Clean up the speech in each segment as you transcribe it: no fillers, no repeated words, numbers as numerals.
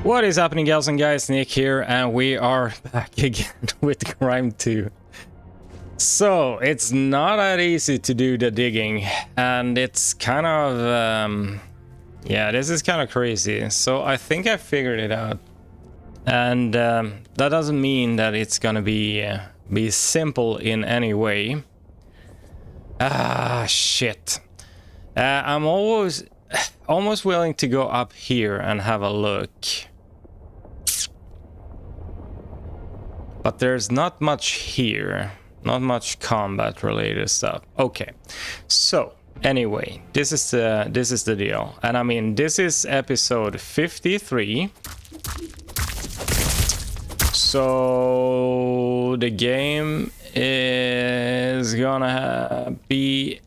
What is happening, gals and guys? Nick here, and we are back again with GRIME II. So, it's not that easy to do the digging, and it's kind of, yeah, this is kind of crazy. So, I think I figured it out. And that doesn't mean that it's gonna be simple in any way. Ah, shit. I'm almost willing to go up here and have a look. But there's not much here. Not much combat related stuff. Okay. So, anyway, this is the deal. And I mean, this is episode 53. So, the game is gonna be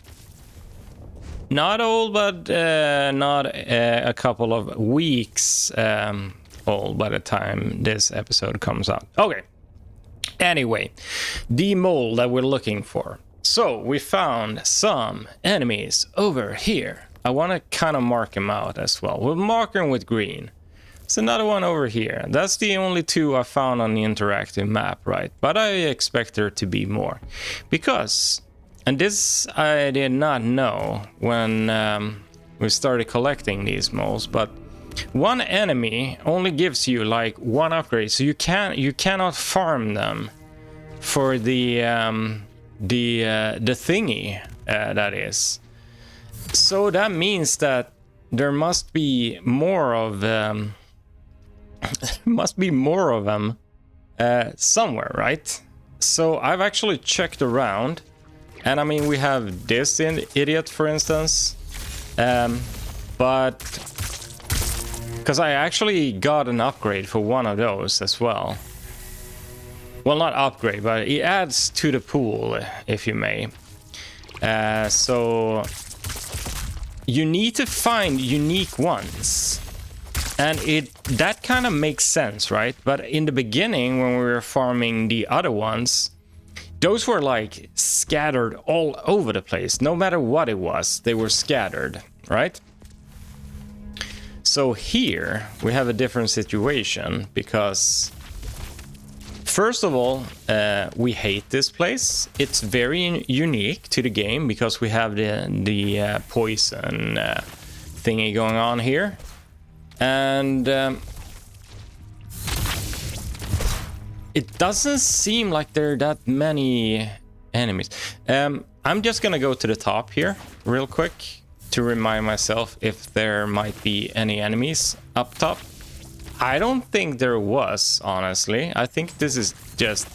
not old, but not a couple of weeks old by the time this episode comes out. Okay. Anyway, the mole that we're looking for. So we found some enemies over here. I want to kind of mark them out as well. We'll mark them with green. There's another one over here. That's the only two I found on the interactive map, right? But I expect there to be more. Because, and this I did not know when we started collecting these moles, but one enemy only gives you like one upgrade, so you cannot farm them for the thingy that is. So that means that there must be more of them somewhere, right? So I've actually checked around, and I mean we have this idiot, for instance, but because I actually got an upgrade for one of those as well. Well, not upgrade, but it adds to the pool, if you may. So you need to find unique ones. And that kind of makes sense, right? But in the beginning, when we were farming the other ones, those were like scattered all over the place. No matter what it was, they were scattered, right? So here we have a different situation because first of all, we hate this place. It's very unique to the game because we have the poison thingy going on here. And it doesn't seem like there are that many enemies. I'm just gonna go to the top here real quick to remind myself if there might be any enemies up top. I don't think there was, honestly. I think this is just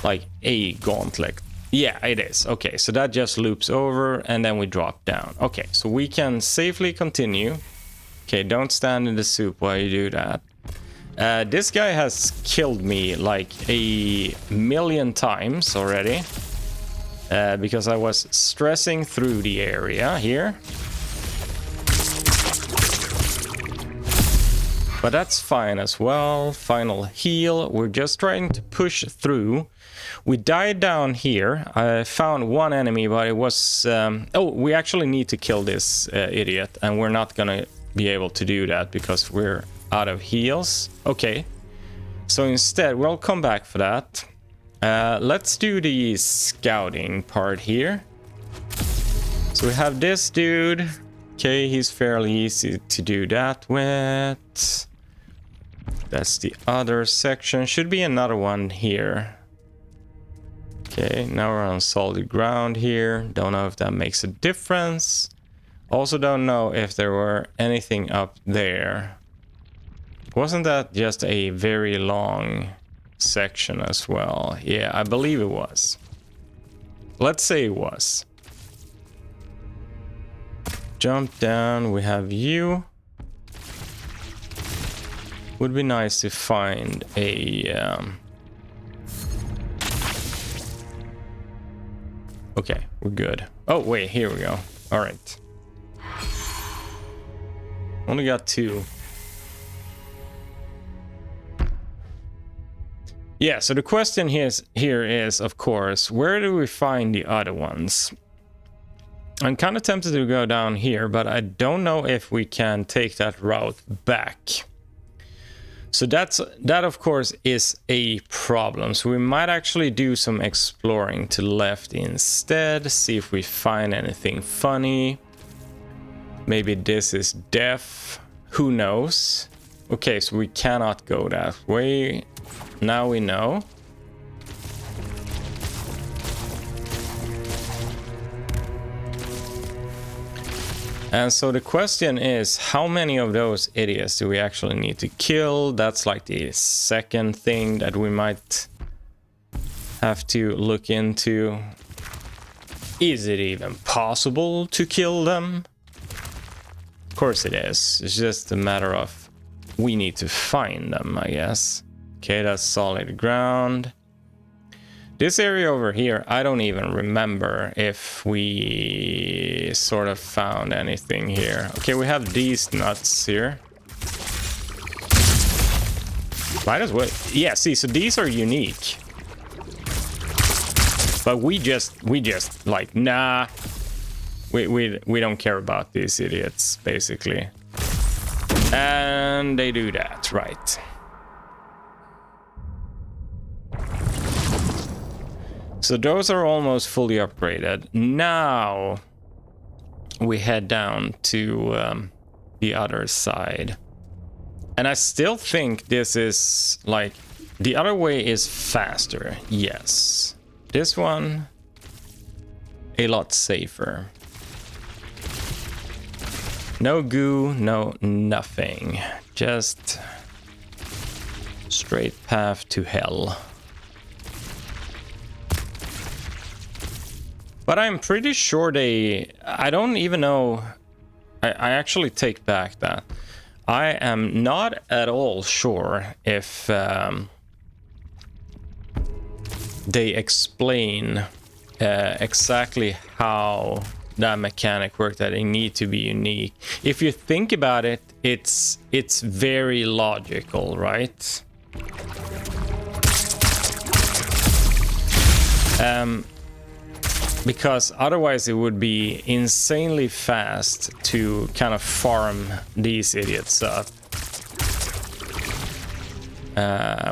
like a gauntlet. Yeah, it is. Okay, so that just loops over and then we drop down. Okay, so we can safely continue. Okay, don't stand in the soup while you do that. This guy has killed me like a million times already. Because I was stressing through the area here. But that's fine as well. Final heal. We're just trying to push through. We died down here. I found one enemy, but it was... oh, we actually need to kill this idiot. And we're not gonna be able to do that because we're out of heals. Okay. So instead, we'll come back for that. Let's do the scouting part here. So we have this dude. Okay, he's fairly easy to do that with. That's the other section. Should be another one here. Okay, now we're on solid ground here. Don't know if that makes a difference. Also don't know if there were anything up there. Wasn't that just a very long section as well? Yeah, I believe it was. Let's say it was. Jump down, we have you. Would be nice to find a... Okay, we're good. Oh, wait, here we go. All right. Only got two. Yeah, so the question here is, of course, where do we find the other ones? I'm kind of tempted to go down here, but I don't know if we can take that route back. So that of course is a problem. So we might actually do some exploring to the left instead, see if we find anything funny. Maybe this is death, who knows. Okay, so we cannot go that way. Now we know. And so the question is, how many of those idiots do we actually need to kill? That's like the second thing that we might have to look into. Is it even possible to kill them? Of course it is. It's just a matter of we need to find them, I guess. Okay, that's solid ground. This area over here, I don't even remember if we sort of found anything here. Okay, we have these nuts here. Might as well. Yeah, see, so these are unique. But we just like, nah. We don't care about these idiots, basically. And they do that, right. So those are almost fully upgraded. Now we head down to the other side. And I still think this is like, the other way is faster, yes. This one, a lot safer. No goo, no nothing. Just straight path to hell. But I'm pretty sure I don't even know. I actually take back that. I am not at all sure if they explain exactly how that mechanic works, that they need to be unique. If you think about it, it's very logical, right? Because otherwise it would be insanely fast to kind of farm these idiots up.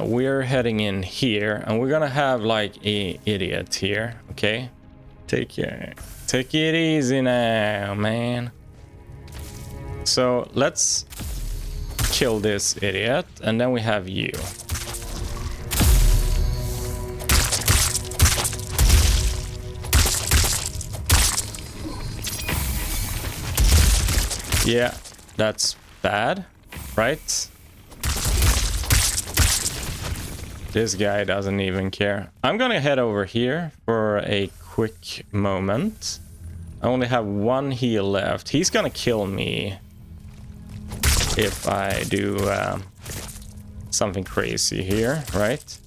We're heading in here, and we're gonna have like a idiot here, okay? Take it easy now, man. So let's kill this idiot, and then we have you. Yeah, that's bad, right? This guy doesn't even care. I'm gonna head over here for a quick moment. I only have one heal left. He's gonna kill me if I do something crazy here, right?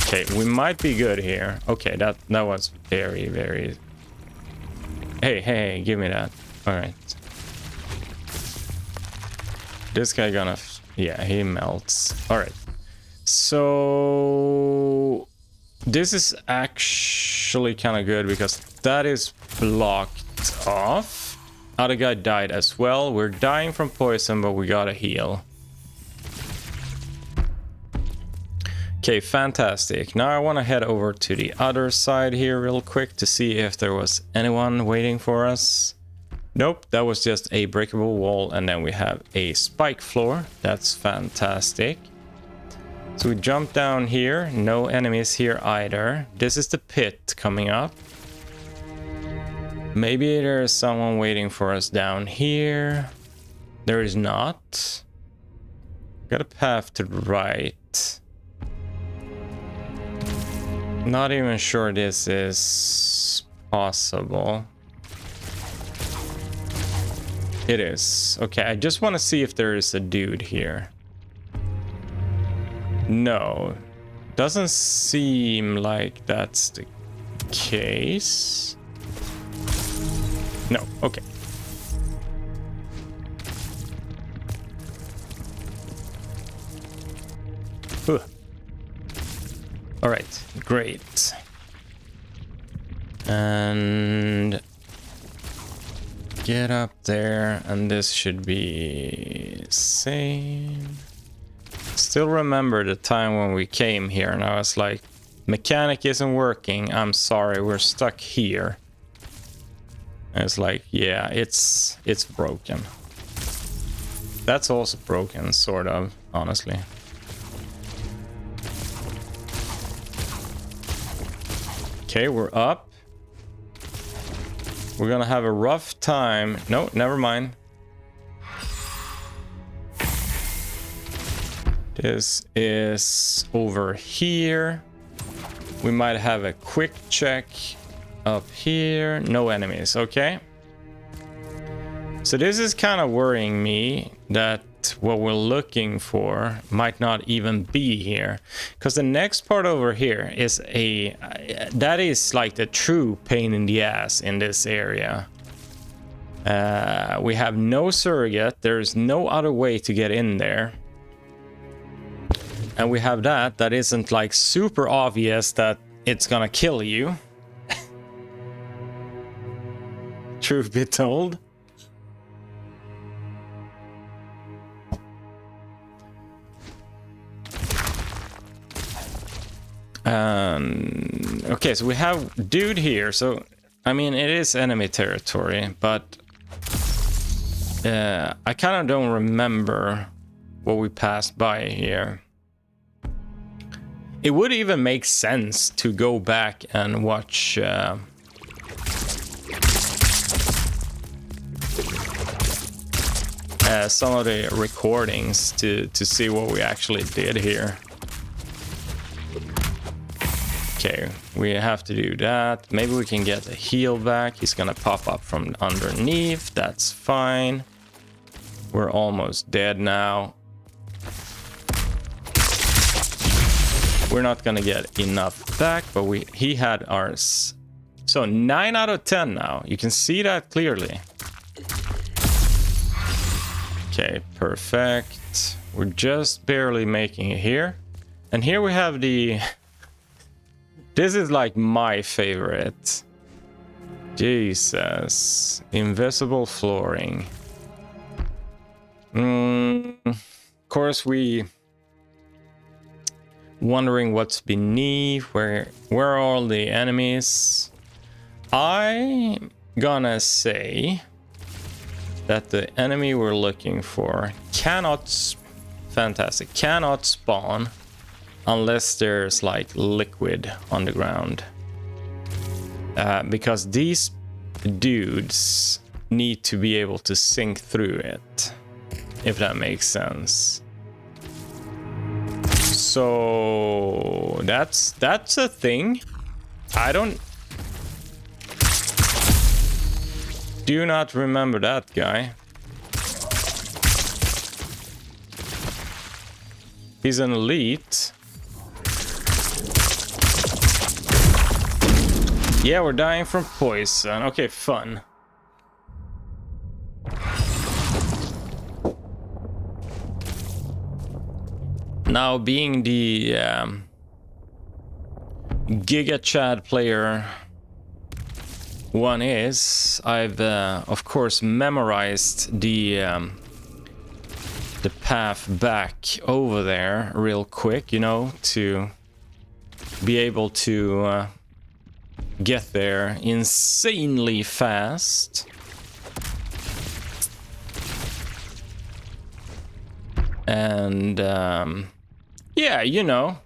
Okay, we might be good here. Okay, that was very, very... Hey, give me that. All right. This guy gonna... Yeah, he melts. All right. So... This is actually kind of good because that is blocked off. Other guy died as well. We're dying from poison, but we gotta heal. Okay, fantastic. Now I want to head over to the other side here real quick to see if there was anyone waiting for us. Nope, that was just a breakable wall, and then we have a spike floor. That's fantastic. So we jump down here. No enemies here either. This is the pit coming up. Maybe there is someone waiting for us down here. There is not. Got a path to the right. Not even sure this is possible. It is. Okay, I just want to see if there is a dude here. No. Doesn't seem like that's the case. No, okay. Ugh. All right, great. Get up there, and this should be same. Still remember the time when we came here and I was like, mechanic isn't working, I'm sorry, we're stuck here. And it's like, yeah, it's broken. That's also broken, sort of, honestly. Okay, we're up. We're gonna have a rough time. No, never mind. This is over here. We might have a quick check up here. No enemies, okay. So this is kind of worrying me that what we're looking for might not even be here, because the next part over here is that is like the true pain in the ass in this area. We have no surrogate, there's no other way to get in there, and we have that isn't like super obvious that it's gonna kill you. Truth be told. Okay, so we have dude here. So I mean, it is enemy territory, but I kind of don't remember what we passed by here. It would even make sense to go back and watch some of the recordings to see what we actually did here. Okay, we have to do that. Maybe we can get a heal back. He's gonna pop up from underneath. That's fine. We're almost dead now. We're not gonna get enough back, but he had ours. So 9 out of 10 now. You can see that clearly. Okay, perfect. We're just barely making it here. And here we have the... This is like my favorite. Jesus. Invisible flooring. Of course, we... Wondering what's beneath. Where are all the enemies? I'm gonna say that the enemy we're looking for cannot... Fantastic. Cannot spawn unless there's like liquid on the ground, because these dudes need to be able to sink through it, if that makes sense. So that's a thing. I do not remember that guy. He's an elite. Yeah, we're dying from poison. Okay, fun. Now, being the Giga Chad player one is, I've of course memorized the path back over there real quick, you know, to be able to get there insanely fast. And yeah, you know,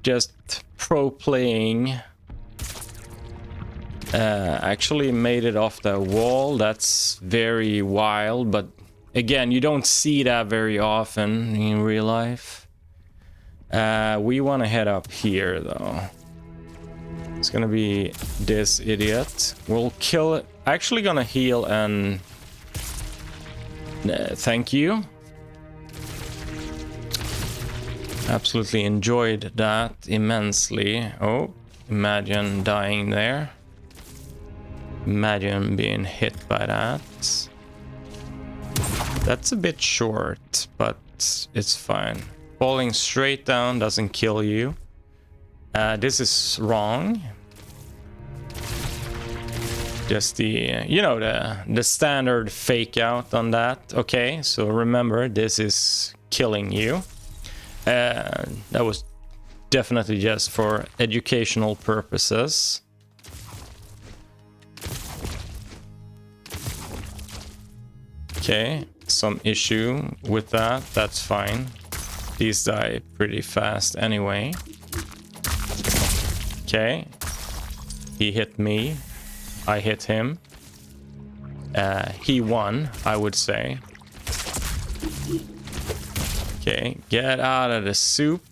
just pro playing. Actually made it off the wall. That's very wild, but again, you don't see that very often in real life. We want to head up here though. It's gonna be this idiot. We'll kill it. Actually gonna heal and thank you. Absolutely enjoyed that immensely. Oh, imagine dying there. Imagine being hit by that. That's a bit short, but it's fine. Falling straight down doesn't kill you. This is wrong. Just the, you know, the standard fake out on that. Okay, so remember, this is killing you. That was definitely just for educational purposes. Okay, some issue with that. That's fine. These die pretty fast anyway. Okay. He hit me. I hit him. He won, I would say. Okay, get out of the soup.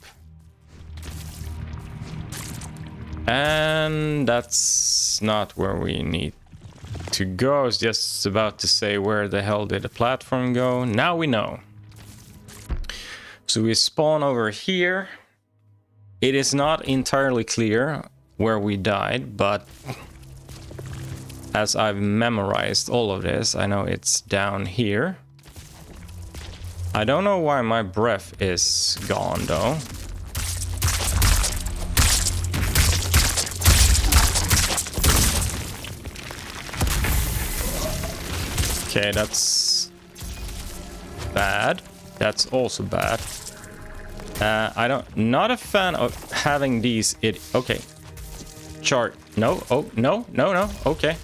And that's not where we need to go. I was just about to say, where the hell did the platform go? Now we know. So we spawn over here. It is not entirely clear where we died, but as I've memorized all of this, I know it's down here. I don't know why my breath is gone though. Okay, that's bad. That's also bad. Not a fan of having these. Okay. Chart. No. Oh, no. Okay.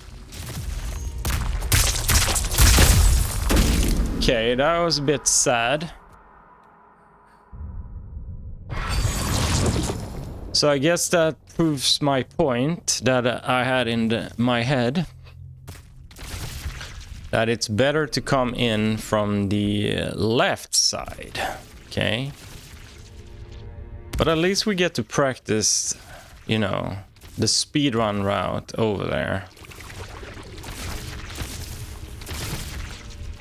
Okay, that was a bit sad. So I guess that proves my point that I had in my head. That it's better to come in from the left side. Okay. But at least we get to practice, you know, the speedrun route over there.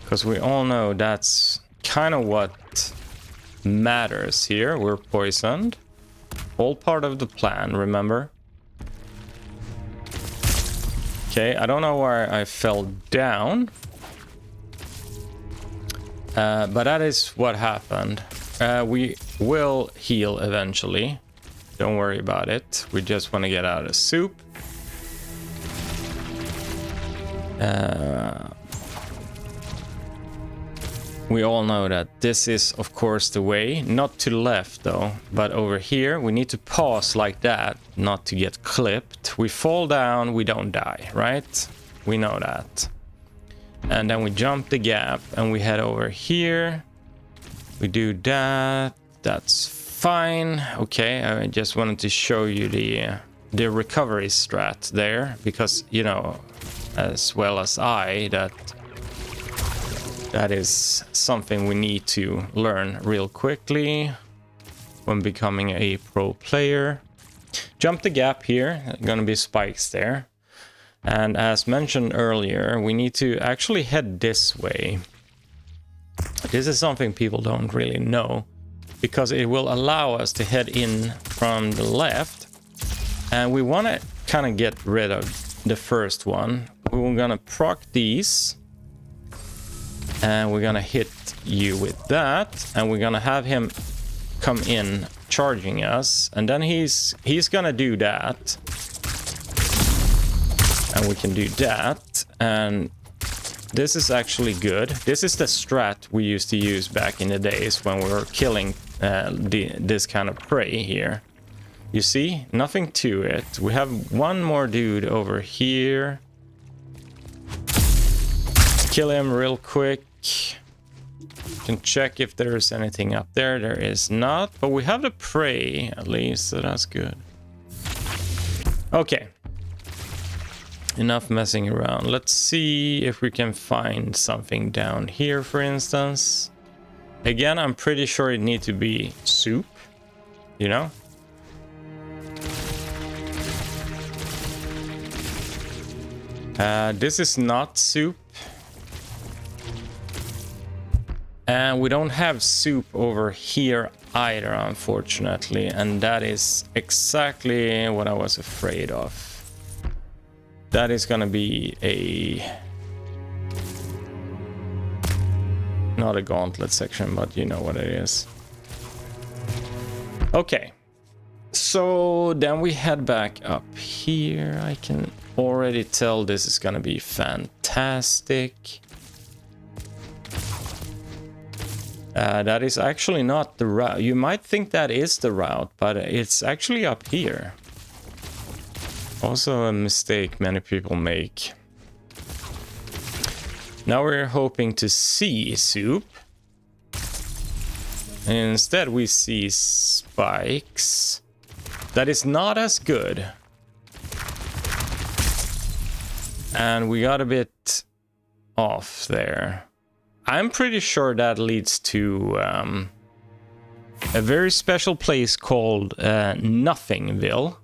Because we all know that's kind of what matters here. We're poisoned. All part of the plan, remember? Okay, I don't know why I fell down. But that is what happened. We will heal eventually. Don't worry about it. We just want to get out of the soup. We all know that this is, of course, the way. Not to the left, though, but over here. We need to pause like that, not to get clipped. We fall down, we don't die, right? We know that. And then we jump the gap, and we head over here. We do that. That's fine. Okay, I just wanted to show you the recovery strat there, because, you know, as well as that is something we need to learn real quickly when becoming a pro player. Jump the gap here, gonna be spikes there. And as mentioned earlier, we need to actually head this way. This is something people don't really know, because it will allow us to head in from the left. And we want to kind of get rid of the first one. We're gonna proc these. And we're gonna hit you with that, and we're gonna have him come in charging us, and then he's gonna do that, and we can do that. And this is actually good. This is the strat we used to use back in the days when we were killing this kind of prey here. You see, nothing to it. We have one more dude over here. Kill him real quick. Can check if there's anything up there. There is not, but we have the prey at least, so that's good. Okay. Enough messing around. Let's see if we can find something down here, for instance. Again, I'm pretty sure it needs to be soup, you know? This is not soup. And we don't have soup over here either, unfortunately. And that is exactly what I was afraid of. That is gonna be not a gauntlet section, but you know what it is. Okay. So then we head back up here. I can already tell this is gonna be fantastic. That is actually not the route. You might think that is the route, but it's actually up here. Also a mistake many people make. Now we're hoping to see soup. And instead we see spikes. That is not as good. And we got a bit off there. I'm pretty sure that leads to a very special place called Nothingville.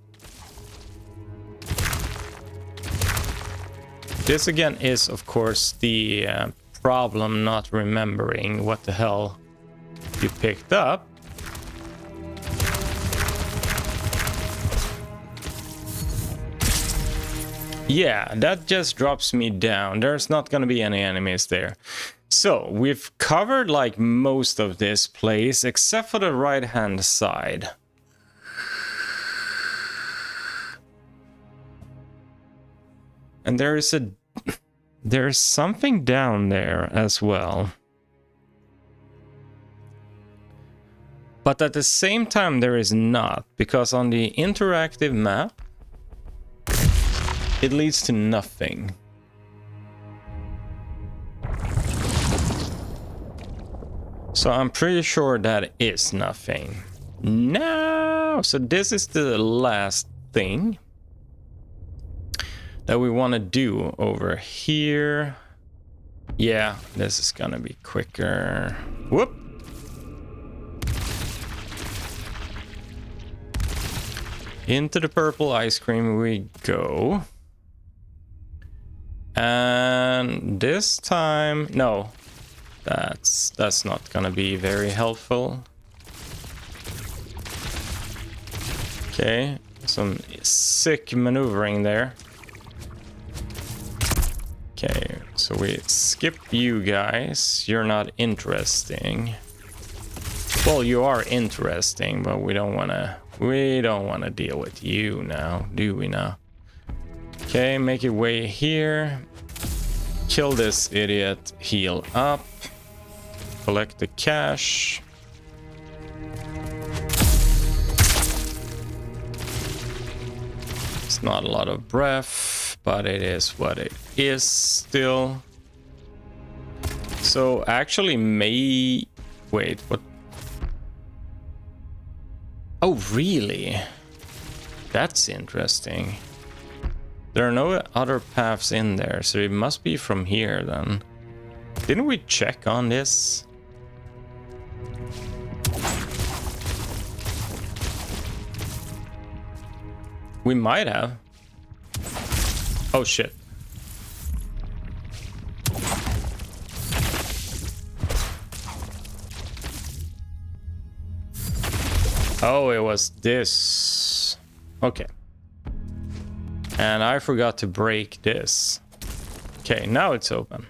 This again is, of course, the problem not remembering what the hell you picked up. Yeah, that just drops me down. There's not gonna be any enemies there. So, we've covered like most of this place, except for the right-hand side. And there's something down there as well. But at the same time there is not, because on the interactive map, it leads to nothing. So I'm pretty sure that is nothing. No! So this is the last thing that we want to do over here. Yeah, this is gonna be quicker. Whoop! Into the purple ice cream we go. And this time, no, that's not gonna be very helpful. Okay, some sick maneuvering there. Okay, so we skip you guys. You're not interesting. Well, you are interesting, but we don't wanna deal with you now, do we now? Okay, make your way here. Kill this idiot, heal up. Collect the cash. It's not a lot of breath, but it is what it is still. So actually wait, what? Oh, really? That's interesting. There are no other paths in there, so it must be from here then. Didn't we check on this? We might have. Oh shit. Oh, it was this. Okay. And I forgot to break this. Okay, now it's open.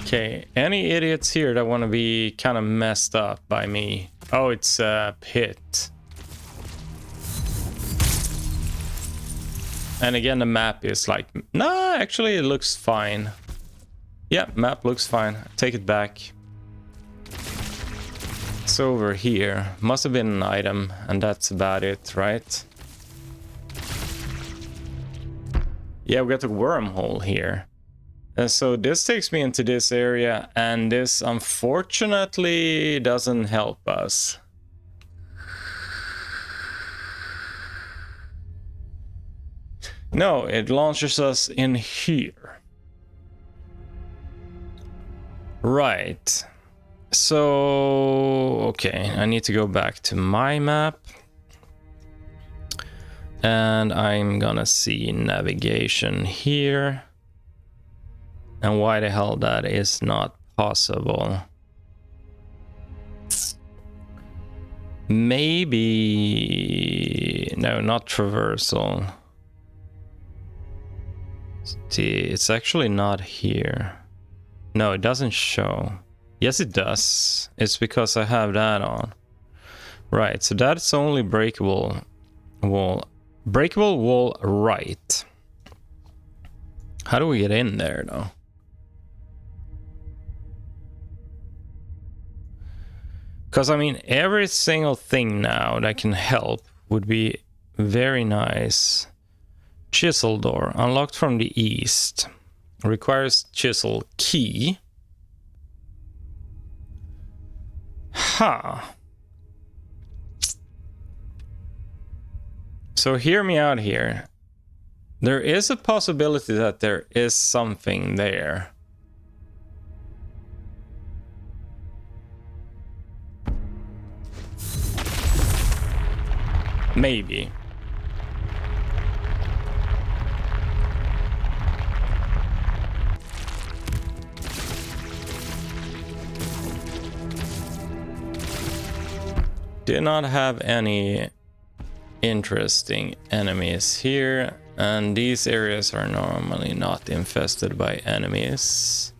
Okay, any idiots here that want to be kind of messed up by me? Oh, it's a pit. And again, the map is like, nah, actually it looks fine. Yeah, map looks fine. Take it back. It's over here. Must have been an item, and that's about it, right? Yeah, we got the wormhole here. And so this takes me into this area, and this unfortunately doesn't help us. No, it launches us in here. Right. So, okay, I need to go back to my map. And I'm gonna see navigation here. And why the hell that is not possible. Maybe... No, not traversal. See, it's actually not here. No, it doesn't show. Yes, it does. It's because I have that on. Right, so that's only breakable wall. Breakable wall right. How do we get in there though? Because I mean, every single thing now that can help would be very nice. Chisel door, unlocked from the east. Requires chisel key. Huh. So hear me out here. There is a possibility that there is something there. Maybe. Did not have any interesting enemies here, and these areas are normally not infested by enemies.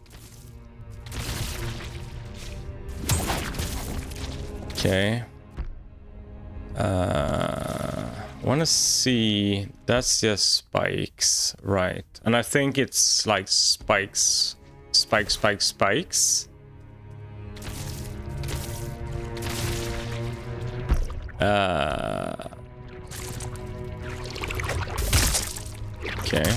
Okay. Wanna see, that's just spikes, right? And I think it's like spikes. Okay.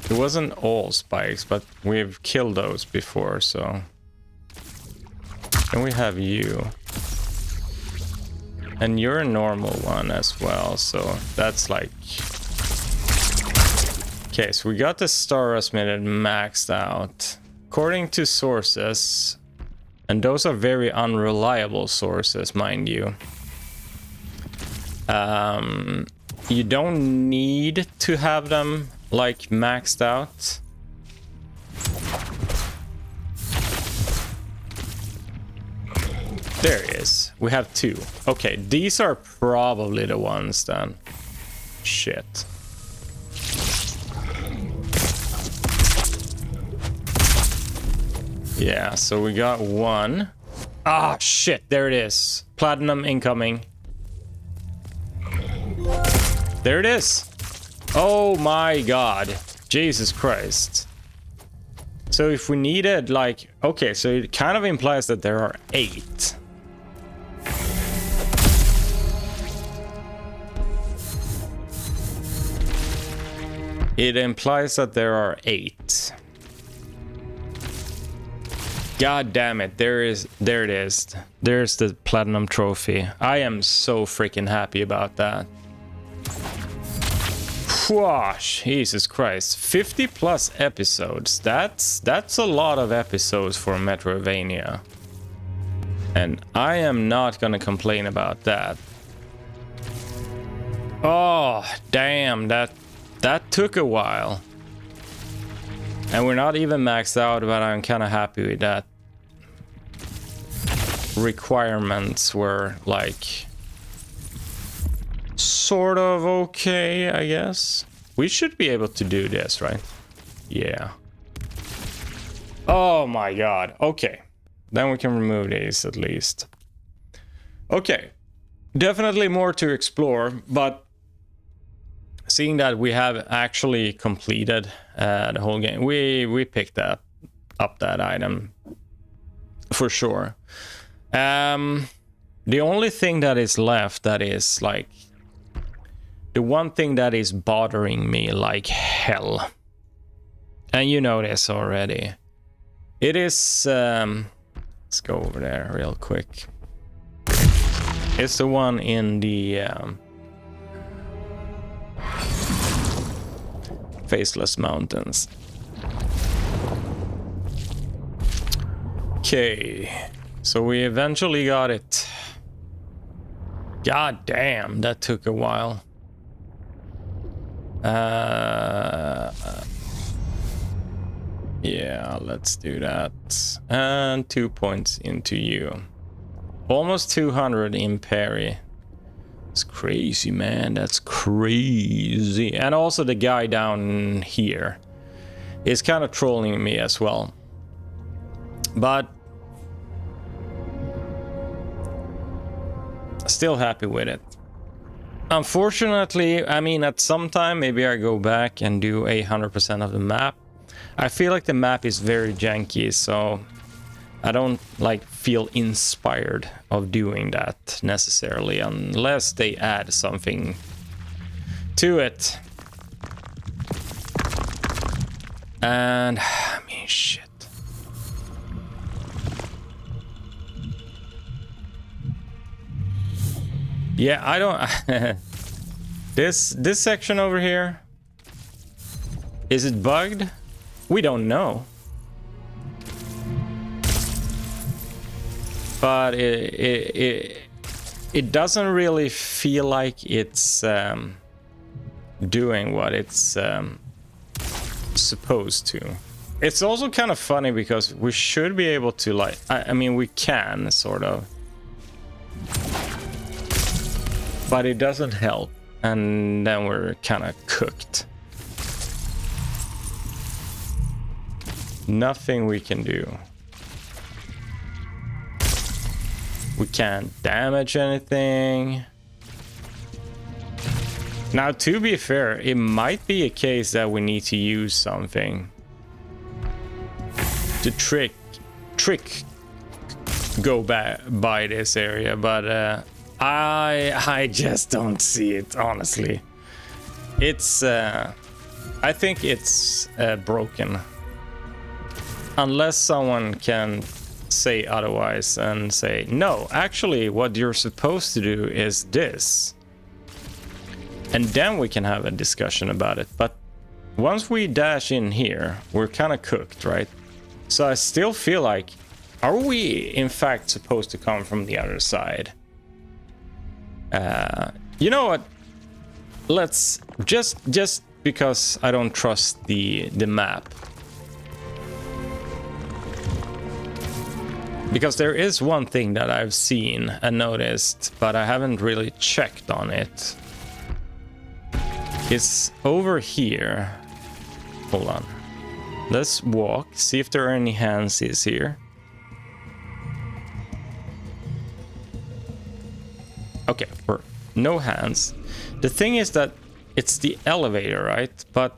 It wasn't all spikes, but we've killed those before, so. And we have you. And you're a normal one as well, so that's like... Okay, so we got the Star Minute maxed out. According to sources, and those are very unreliable sources, mind you. You don't need to have them like maxed out. There it is. We have two. Okay, these are probably the ones then. Shit. Yeah, so we got one. Ah, shit, there it is. Platinum incoming. There it is. Oh my god. Jesus Christ. So if we needed, like... Okay, so it kind of implies that there are 8. It implies that there are 8. God damn it, there it is. There's the platinum trophy. I am so freaking happy about that. Whoosh, Jesus Christ. 50 plus episodes. That's a lot of episodes for Metroidvania. And I am not gonna complain about that. Oh, damn, that took a while. And we're not even maxed out, but I'm kind of happy with that. Requirements were like sort of okay, I guess. We should be able to do this, right? Yeah. Oh my god. Okay. Then we can remove these at least. Okay. Definitely more to explore, but seeing that we have actually completed the whole game, we picked up that item for sure. The only thing that is left that is like the one thing that is bothering me like hell, and you know this already, it is let's go over there real quick. It's the one in the Faceless Mountains. Okay, so we eventually got it. God damn, that took a while. Yeah, let's do that. And 2 points into you. Almost 200 in parry. It's crazy, man. That's crazy. And also the guy down here is kind of trolling me as well. But Still happy with it. Unfortunately, I mean, at some time, maybe I go back and do 100% of the map. I feel like the map is very janky, so I don't like feel inspired of doing that necessarily, unless they add something to it. And I mean, shit. Yeah, I don't. This section over here, is it bugged? We don't know. But it doesn't really feel like it's doing what it's supposed to. It's also kind of funny because we should be able to, like, I mean, we can sort of, but it doesn't help, and then we're kind of cooked. Nothing we can do. We can't damage anything. Now, to be fair, it might be a case that we need to use something to trick go by this area, but I just don't see it, honestly. It's I think it's broken, unless someone can say otherwise and say, no, actually what you're supposed to do is this, and then we can have a discussion about it. But once we dash in here, we're kind of cooked, right? So I still feel like, are we in fact supposed to come from the other side? You know what? Let's just because I don't trust the map. Because there is one thing that I've seen and noticed, but I haven't really checked on it. It's over here. Hold on. Let's walk, see if there are any hands here. Okay, no hands. The thing is that it's the elevator, right? But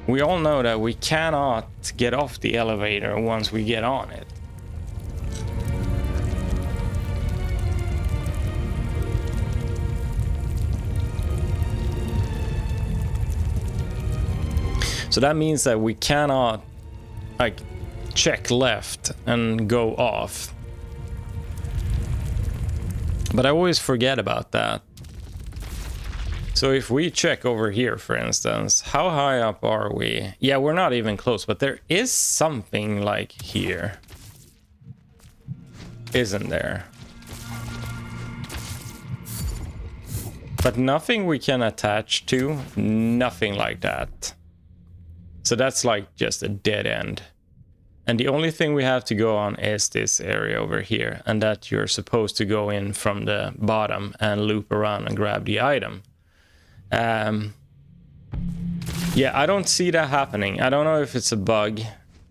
we all know that we cannot get off the elevator once we get on it. So that means that we cannot, like, check left and go off. But I always forget about that. So if we check over here, for instance, how high up are we? Yeah, we're not even close, but there is something like here, isn't there? But nothing we can attach to, nothing like that. So that's like just a dead end. And the only thing we have to go on is this area over here, and that you're supposed to go in from the bottom and loop around and grab the item. Yeah, I don't see that happening. I don't know if it's a bug.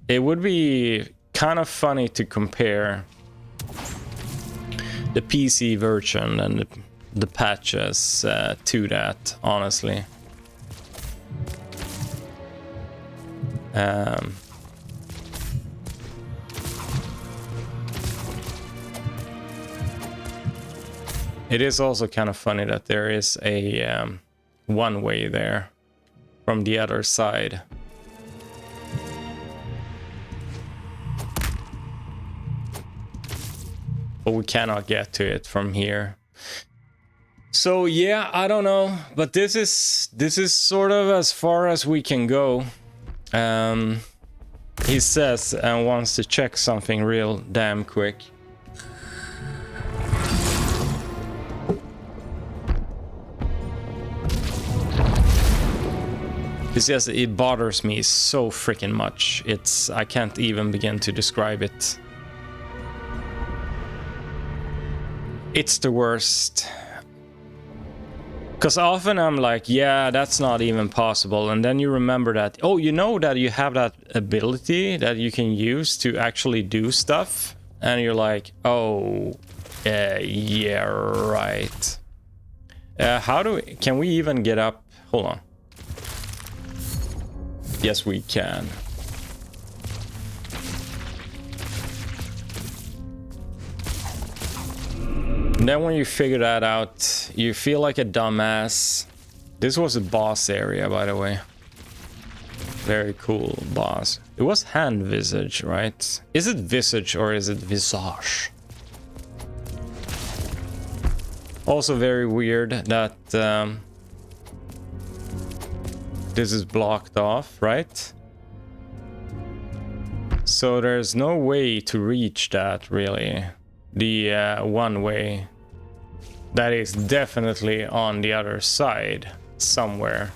It would be kind of funny to compare the PC version and the patches to that, honestly. It is also kind of funny that there is a one way there from the other side. But we cannot get to it from here. So yeah, I don't know, but this is sort of as far as we can go. He says and wants to check something real damn quick. He says it bothers me so freaking much. I can't even begin to describe it. It's the worst. Because often I'm like, yeah, that's not even possible. And then you remember that, oh, you know that you have that ability that you can use to actually do stuff. And you're like, oh, Yeah, right. Can we even get up? Hold on. Yes, we can. And then when you figure that out, you feel like a dumbass. This was a boss area, by the way. Very cool boss. It was hand visage, right? Is it visage or is it visage? Also very weird that this is blocked off, right? So there's no way to reach that, really. The one way. That is definitely on the other side, somewhere.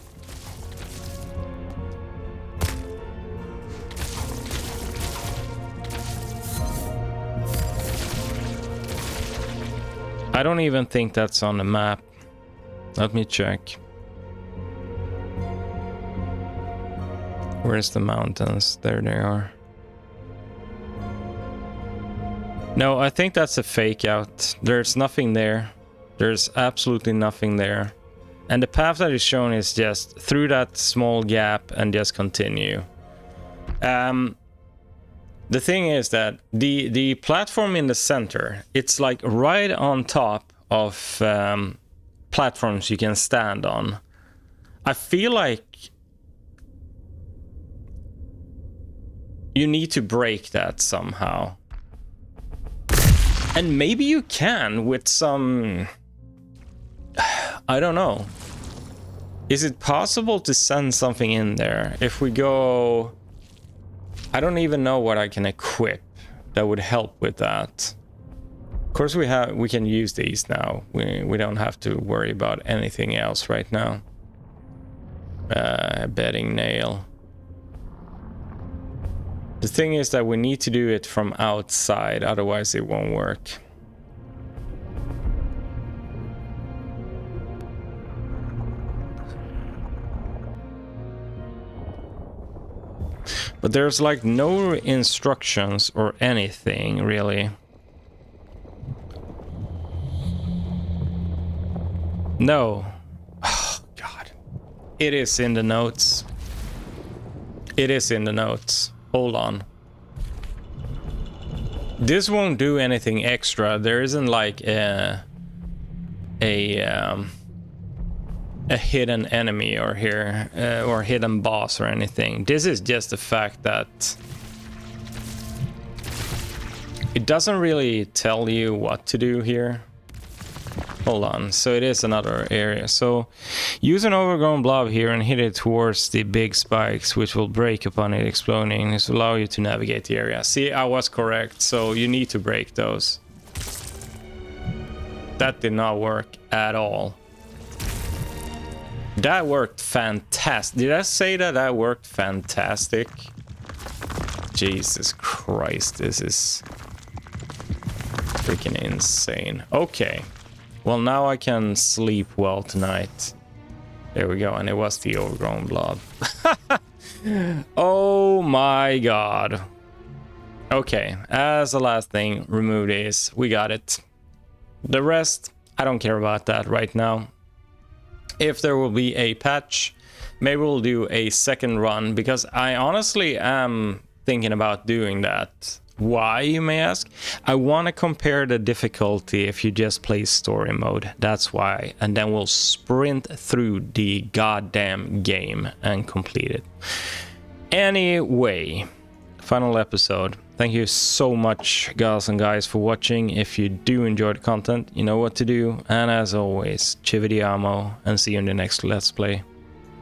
I don't even think that's on the map. Let me check. Where's the mountains? There they are. No, I think that's a fake out. There's nothing there. There's absolutely nothing there. And the path that is shown is just through that small gap and just continue. The thing is that the platform in the center, it's like right on top of platforms you can stand on. I feel like you need to break that somehow. And maybe you can with some... I don't know. Is it possible to send something in there? If we go... I don't even know what I can equip that would help with that. Of course we can use these now. We don't have to worry about anything else right now. Bedding nail. The thing is that we need to do it from outside, otherwise it won't work. But there's like no instructions or anything, really. No. Oh, God. It is in the notes. It is in the notes. Hold on. This won't do anything extra. There isn't like a hidden enemy or here or hidden boss or anything. This is just the fact that it doesn't really tell you what to do here. Hold on, so it is another area. So use an overgrown blob here and hit it towards the big spikes, which will break upon it exploding. This will allow you to navigate the area. See, I was correct, so you need to break those. That did not work at all. That worked fantastic. Did I say that that worked fantastic? Jesus Christ, this is freaking insane. Okay. Well, now I can sleep well tonight. There we go, and it was the overgrown blob. Oh my God. Okay, as the last thing, remove these. We got it. The rest, I don't care about that right now. If there will be a patch, maybe we'll do a second run, because I honestly am thinking about doing that. Why, you may ask? I want to compare the difficulty if you just play story mode. That's why. And then we'll sprint through the goddamn game and complete it. Anyway, final episode. Thank you so much, girls and guys, for watching. If you do enjoy the content, you know what to do. And as always, ci vediamo and see you in the next Let's Play.